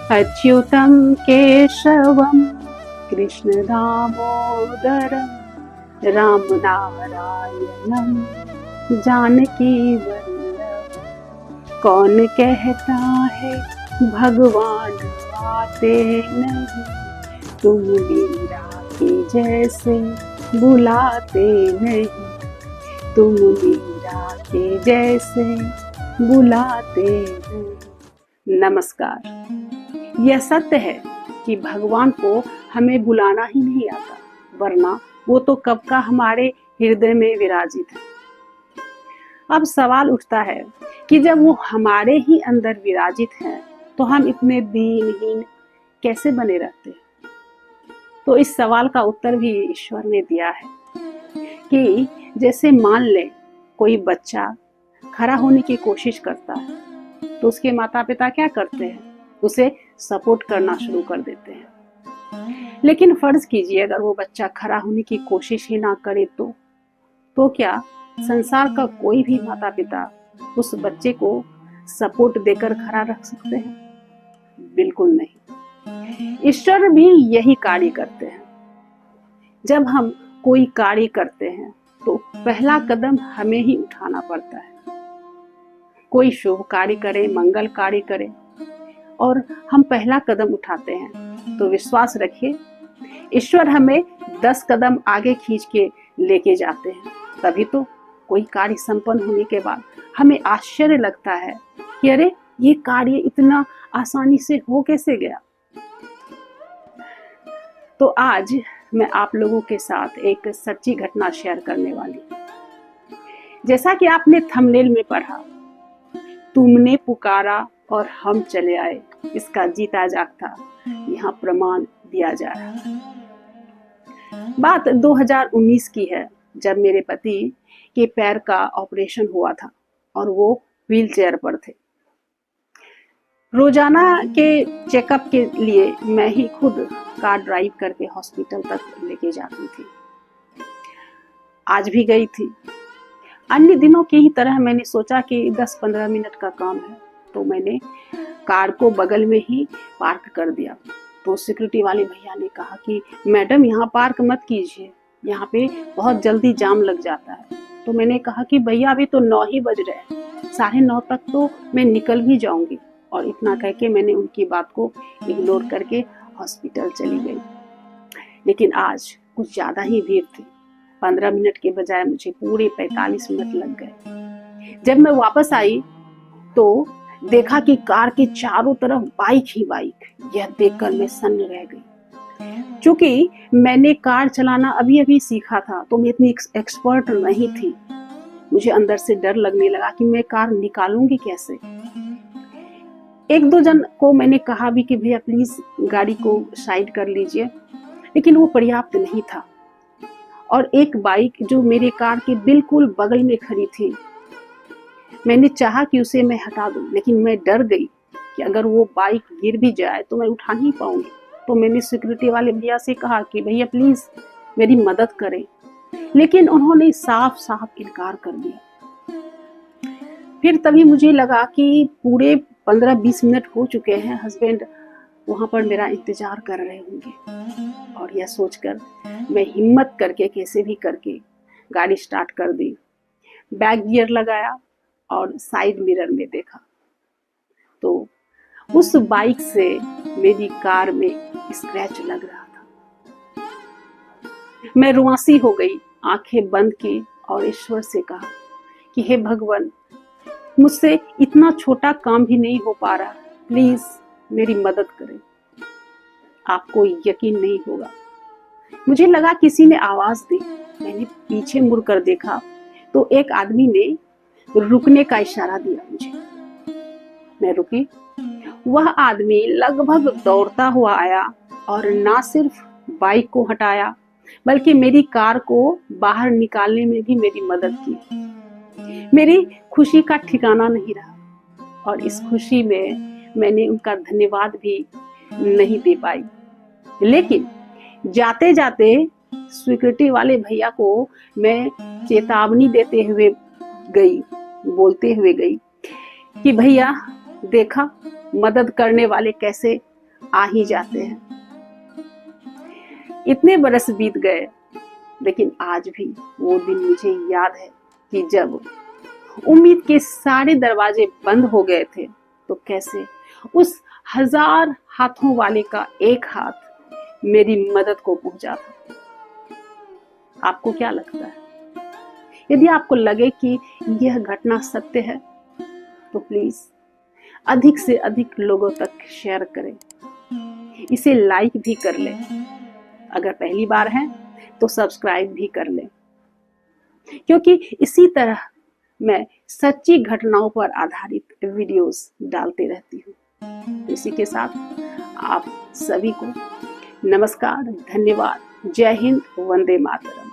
अच्युतं केशवं कृष्ण दामोदरं रामनारायणं जानकी वल्लभ। कौन कहता है भगवान आते नहीं, तुम मीरा के जैसे बुलाते नहीं, तुम मीरा के जैसे बुलाते नहीं। नमस्कार। यह सत्य है कि भगवान को हमें बुलाना ही नहीं आता, वरना वो तो कब का हमारे हृदय में विराजित है। अब सवाल उठता है कि जब वो हमारे ही अंदर विराजित हैं, तो हम इतने दीनहीन कैसे बने रहते हैं? तो इस सवाल का उत्तर भी ईश्वर ने दिया है कि जैसे मान ले कोई बच्चा खड़ा होने की कोशिश करता है, तो उसके माता पिता क्या करते हैं? उसे सपोर्ट करना शुरू कर देते हैं। लेकिन फर्ज कीजिए अगर वो बच्चा खड़ा होने की कोशिश ही ना करे तो क्या संसार का कोई भी माता पिता उस बच्चे को सपोर्ट देकर खड़ा रख सकते हैं? बिल्कुल नहीं। ईश्वर भी यही कार्य करते हैं। जब हम कोई कार्य करते हैं तो पहला कदम हमें ही उठाना पड़ता है। कोई शुभ कार्य करे, मंगल कार्य करे और हम पहला कदम उठाते हैं, तो विश्वास रखिए ईश्वर हमें 10 कदम आगे खींच के लेके जाते हैं। तभी तो कोई कार्य संपन्न होने के बाद हमें आश्चर्य लगता है कि अरे ये कार्य इतना आसानी से हो कैसे गया। तो आज मैं आप लोगों के साथ एक सच्ची घटना शेयर करने वाली हूँ। जैसा कि आपने थंबनेल में पढ़ा, तुमने पुकारा और हम चले आए, इसका जीता जागता यहाँ प्रमाण दिया जा रहा है। बात 2019 की है, जब मेरे पति के पैर का ऑपरेशन हुआ था और वो व्हील चेयर पर थे। रोजाना के चेकअप के लिए मैं ही खुद कार ड्राइव करके हॉस्पिटल तक लेके जाती थी। आज भी गई थी। अन्य दिनों की ही तरह मैंने सोचा कि 10-15 मिनट का काम है, तो मैंने कार को बगल में ही पार्क कर दिया। तो सिक्योरिटी वाले भैया ने कहा कि मैडम यहाँ पार्क मत कीजिए, यहाँ पे बहुत जल्दी जाम लग जाता है। तो मैंने कहा कि भैया अभी तो 9 ही बज रहे हैं, 9:30 तक तो मैं निकल भी जाऊंगी। और इतना कह के मैंने उनकी बात को इग्नोर करके हॉस्पिटल चली गई। लेकिन आज कुछ ज्यादा ही भीड़ थी। 15 मिनट के बजाय मुझे पूरे 45 मिनट लग गए। जब मैं वापस आई तो देखा कि कार के चारों तरफ बाइक ही बाइक। यह देखकर मैं सन्न रह गई। चूंकि मैंने कार चलाना अभी अभी सीखा था, तो मैं इतनी एक्सपर्ट नहीं थी। मुझे अंदर से डर लगने लगा कि मैं कार निकालूंगी कैसे। 1-2 जन को मैंने कहा भी कि भैया प्लीज गाड़ी को साइड कर लीजिए, लेकिन वो पर्याप्त नहीं था। और एक बाइक जो मेरे कार के बिल्कुल बगल में खड़ी थी, मैंने चाहा कि उसे मैं हटा दूं, लेकिन मैं डर गई कि अगर वो बाइक गिर भी जाए तो मैं उठा नहीं पाऊंगी। तो मैंने सिक्योरिटी वाले भैया से कहा कि भैया प्लीज मेरी मदद करें, लेकिन उन्होंने साफ साफ इनकार कर दिया। फिर तभी मुझे लगा कि पूरे 15-20 मिनट हो चुके हैं, हस्बैंड वहां पर मेरा इंतजार कर रहे होंगे। और यह सोचकर मैं हिम्मत करके कैसे भी करके गाड़ी स्टार्ट कर दी, बैक गियर लगाया और साइड मिरर में देखा तो उस बाइक से मेरी कार में स्क्रैच लग रहा था। मैं रुआंसी हो गई, आंखें बंद की और ईश्वर से कहा कि हे भगवान, मुझसे इतना छोटा काम भी नहीं हो पा रहा, प्लीज मेरी मदद करें। आपको यकीन नहीं होगा, मुझे लगा किसी ने आवाज दी। मैंने पीछे मुड़कर देखा तो एक आदमी ने रुकने का इशारा दिया मुझे। मैं रुकी। वह आदमी लगभग दौड़ता हुआ आया और ना सिर्फ बाइक को हटाया, बल्कि मेरी कार को बाहर निकालने में भी मेरी मदद की। मेरी खुशी का ठिकाना नहीं रहा और इस खुशी में मैंने उनका धन्यवाद भी नहीं दे पाई। लेकिन जाते जाते सिक्योरिटी वाले भैया को मैं चेतावनी देते हुए गई, बोलते हुए गई कि भैया देखा मदद करने वाले कैसे आ ही जाते हैं। इतने बरस बीत गए, लेकिन आज भी वो दिन मुझे याद है कि जब उम्मीद के सारे दरवाजे बंद हो गए थे, तो कैसे उस 1000 हाथों वाले का एक हाथ मेरी मदद को पहुंचा था। आपको क्या लगता है? यदि आपको लगे कि यह घटना सत्य है, तो प्लीज अधिक से अधिक लोगों तक शेयर करें, इसे लाइक भी कर लें। अगर पहली बार है तो सब्सक्राइब भी कर लें, क्योंकि इसी तरह मैं सच्ची घटनाओं पर आधारित वीडियोस डालते रहती हूँ। तो इसी के साथ आप सभी को नमस्कार, धन्यवाद, जय हिंद, वंदे मातरम।